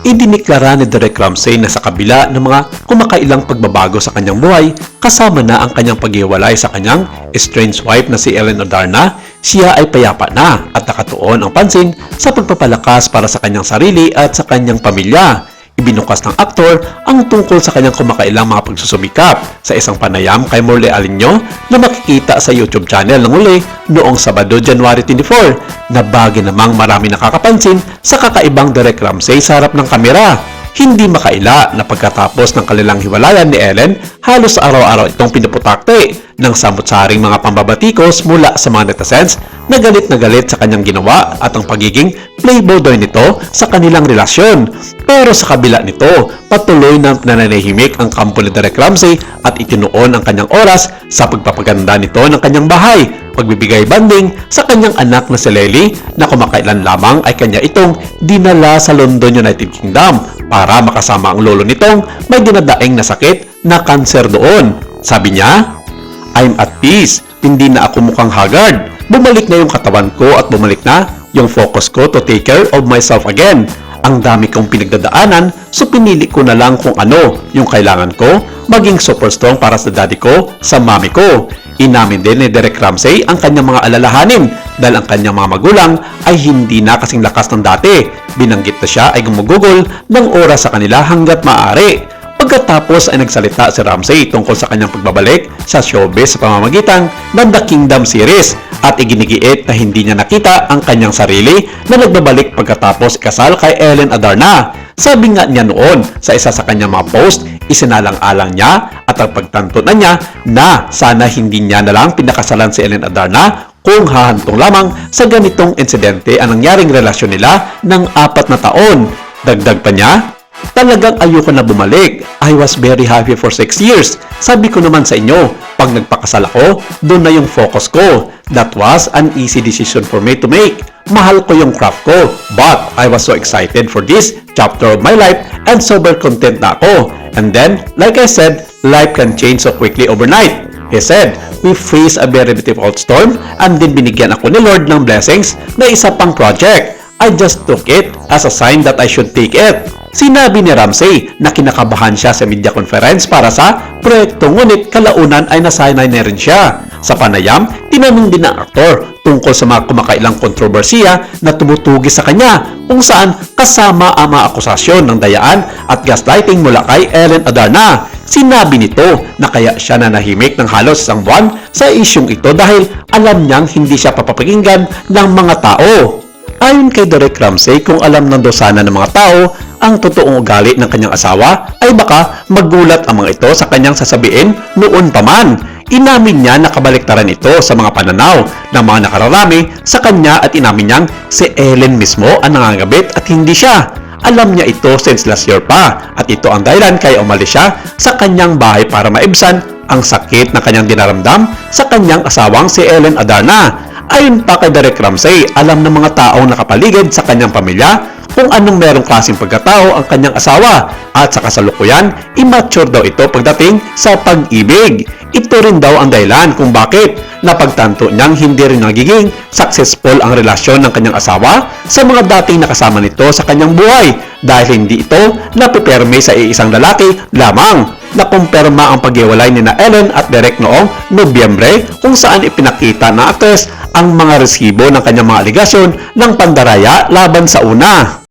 Idiniklara ni Derek Ramsey na sa kabila ng mga kumakailang pagbabago sa kanyang buhay, kasama na ang kanyang paghiwalay sa kanyang estranged wife na si Ellen Adarna, siya ay payapa na at nakatuon ang pansin sa pagpapalakas para sa kanyang sarili at sa kanyang pamilya. Ibinukas ng aktor ang tungkol sa kanyang kumakailang mga pagsusumikap sa isang panayam kay Morley Alinyo na makikita sa YouTube channel ng uli noong Sabado, January 24, na bagay namang marami nakakapansin sa kakaibang Derek Ramsey sa harap ng kamera. Hindi makaila na pagkatapos ng kanilang hiwalayan ni Ellen, halos araw-araw itong pinuputakte ng samot-saring mga pambabatikos mula sa mga netizens na galit sa kanyang ginawa at ang pagiging playboy nito sa kanilang relasyon. Pero sa kabila nito, patuloy na nananahimik ang kampo ni Derek Ramsey at itinuon ang kanyang oras sa pagpapaganda nito ng kanyang bahay, pagbibigay banding sa kanyang anak na si Lely na kumakailan lamang ay kanya itong dinala sa London, United Kingdom para makasama ang lolo nitong may dinadaing na sakit na kanser doon. Sabi niya, "I'm at peace, hindi na ako mukhang haggard. Bumalik na yung katawan ko at bumalik na yung focus ko to take care of myself again. Ang dami kong pinagdadaanan, so pinili ko na lang kung ano yung kailangan ko, maging super strong para sa daddy ko, sa mami ko." Inamin din ni Derek Ramsey ang kanyang mga alalahanin dahil ang kanyang mga magulang ay hindi na kasing lakas ng dati. Binanggit na siya ay gumugugol ng oras sa kanila hanggat maaari. Pagkatapos ay nagsalita si Ramsey tungkol sa kanyang pagbabalik sa showbiz sa pamamagitan ng The Kingdom series at iginigiit na hindi niya nakita ang kanyang sarili na nagbabalik pagkatapos ikasal kay Ellen Adarna. Sabi nga niya noon sa isa sa kanyang mga post, isinalang-alang niya at ang pagtanto na niya na sana hindi niya na lang pinakasalan si Ellen Adarna kung hahantong lamang sa ganitong insidente ang nangyaring relasyon nila ng 4 na taon. Dagdag pa niya, "Talagang ayoko na bumalik. I was very happy for 6 years. Sabi ko naman sa inyo, pag nagpakasal ako, doon na yung focus ko. That was an easy decision for me to make. Mahal ko yung craft ko, but I was so excited for this chapter of my life and sober content na ako. And then, like I said, life can change so quickly overnight." He said, "We faced a very difficult storm and din binigyan ako ni Lord ng blessings na isa pang project. I just took it as a sign that I should take it." Sinabi ni Ramsey na kinakabahan siya sa media conference para sa proyekto, ngunit kalaunan ay nasanay na rin siya. Sa panayam, tinanong din ng aktor tungkol sa mga kumakailang kontrobersiya na tumutugi sa kanya kung saan kasama ang mga akusasyon ng dayaan at gaslighting mula kay Ellen Adarna. Sinabi nito na kaya siya nanahimik ng halos isang buwan sa isyong ito dahil alam niyang hindi siya papapakinggan ng mga tao. Ayon kay Derek Ramsey, kung alam ng dosana ng mga tao ang totoong ugali ng kanyang asawa, ay baka magulat ang mga ito sa kanyang sasabihin noon pa man. Inamin niya na kabaliktaran ito sa mga pananaw ng mga nakararami sa kanya at inamin niyang si Ellen mismo ang nangangabit at hindi siya. Alam niya ito since last year pa at ito ang dahilan kaya umalis siya sa kanyang bahay para maibsan ang sakit na kanyang dinaramdam sa kanyang asawang si Ellen Adarna. Ayon pa kay Derek Ramsey, alam ng mga taong nakapaligid sa kanyang pamilya kung anong merong klaseng pagkatao ang kanyang asawa at sa kasalukuyan, immature daw ito pagdating sa pag-ibig. Ito rin daw ang dahilan kung bakit napagtanto niyang hindi rin nagiging successful ang relasyon ng kanyang asawa sa mga dating nakasama nito sa kanyang buhay dahil hindi ito napiperme sa iisang lalaki lamang. Nakumpirma ang paghiwalay ni na Ellen at Derek noong Nobyembre kung saan ipinakita ng aktres ang mga resibo ng kanyang mga aligasyon ng pandaraya laban sa una.